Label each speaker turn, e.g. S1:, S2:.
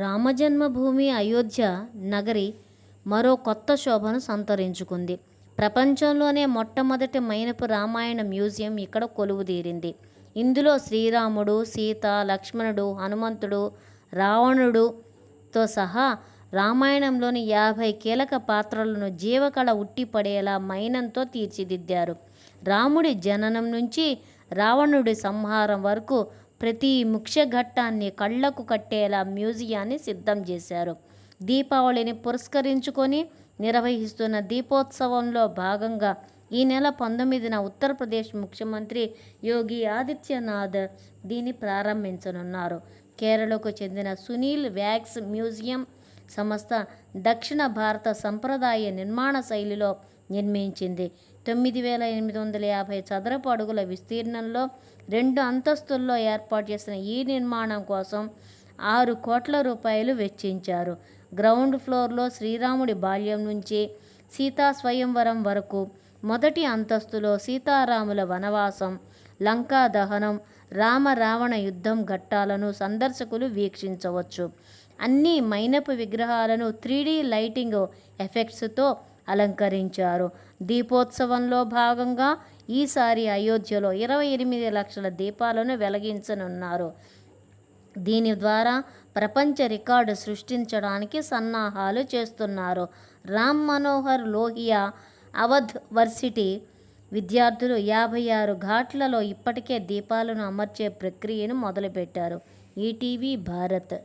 S1: రామజన్మభూమి అయోధ్య నగరి మరో కొత్త శోభను సంతరించుకుంది. ప్రపంచంలోనే మొట్టమొదటి మైనపు రామాయణ మ్యూజియం ఇక్కడ కొలువుదీరింది. ఇందులో శ్రీరాముడు, సీత, లక్ష్మణుడు, హనుమంతుడు, రావణుడుతో సహా రామాయణంలోని 50 కీలక పాత్రలను జీవకళ ఉట్టిపడేలా మైనంతో తీర్చిదిద్దారు. రాముడి జననం నుంచి రావణుడి సంహారం వరకు ప్రతి ముఖ్య ఘట్టాన్ని కళ్లకు కట్టేలా మ్యూజియాన్ని సిద్ధం చేశారు. దీపావళిని పురస్కరించుకొని నిర్వహిస్తున్న దీపోత్సవంలో భాగంగా ఈ నెల 19న ఉత్తరప్రదేశ్ ముఖ్యమంత్రి యోగి ఆదిత్యనాథ్ దీన్ని ప్రారంభించనున్నారు. కేరళకు చెందిన సునీల్ వ్యాక్స్ మ్యూజియం సంస్థ దక్షిణ భారత సంప్రదాయ నిర్మాణ శైలిలో నిర్మించింది. 9,850 చదరపు అడుగుల విస్తీర్ణంలో 2 అంతస్తుల్లో ఏర్పాటు చేసిన ఈ నిర్మాణం కోసం 6 కోట్ల రూపాయలు వెచ్చించారు. గ్రౌండ్ ఫ్లోర్లో శ్రీరాముడి బాల్యం నుంచి సీతా స్వయంవరం వరకు, మొదటి అంతస్తులో సీతారాముల వనవాసం, లంకా దహనం, రామ రావణ యుద్ధం ఘట్టాలను సందర్శకులు వీక్షించవచ్చు. అన్ని మైనపు విగ్రహాలను 3D లైటింగ్ ఎఫెక్ట్స్తో అలంకరించారు. దీపోత్సవంలో భాగంగా ఈసారి అయోధ్యలో 28 లక్షల దీపాలను వెలిగించనున్నారు. దీని ద్వారా ప్రపంచ రికార్డు సృష్టించడానికి సన్నాహాలు చేస్తున్నారు. రామ్ మనోహర్ లోహియా అవధ్ వర్సిటీ విద్యార్థులు 56 ఘాట్లలో ఇప్పటికే దీపాలను అమర్చే ప్రక్రియను మొదలుపెట్టారు. ఈటీవీ భారత్.